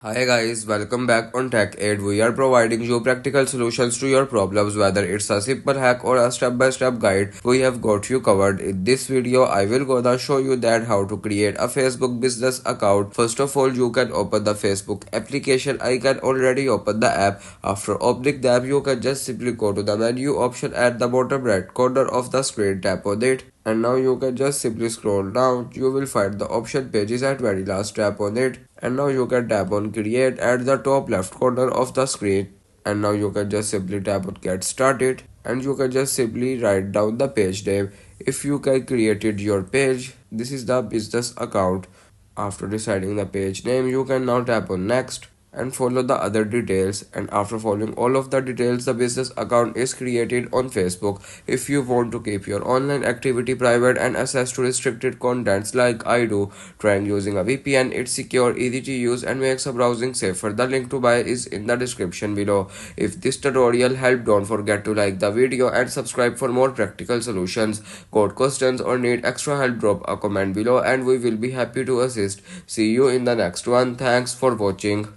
Hi guys, welcome back on Tech Aid. We are providing you practical solutions to your problems, whether it's a simple hack or a step-by-step guide. We have got you covered. In this video, I will gonna show you that how to create a Facebook business account. First of all, you can open the Facebook application. I can already open the app. After opening the app, you can just simply go to the menu option at the bottom right corner of the screen. Tap on it. And now you can just simply scroll down. You will find the option pages at very last. Tap on it. And now you can tap on create at the top left corner of the screen. And now you can just simply tap on get started. And you can just simply write down the page name. If you can created your page, this is the business account. After deciding the page name, you can now tap on next and follow the other details, and after following all of the details, the business account is created on Facebook. If you want to keep your online activity private and access to restricted contents like I do, trying using a VPN. It's secure, easy to use, and makes a browsing safer. The link to buy is in the description below. If this tutorial helped, don't forget to like the video and subscribe for more practical solutions. Got questions or need extra help, drop a comment below and we will be happy to assist. See you in the next one. Thanks for watching.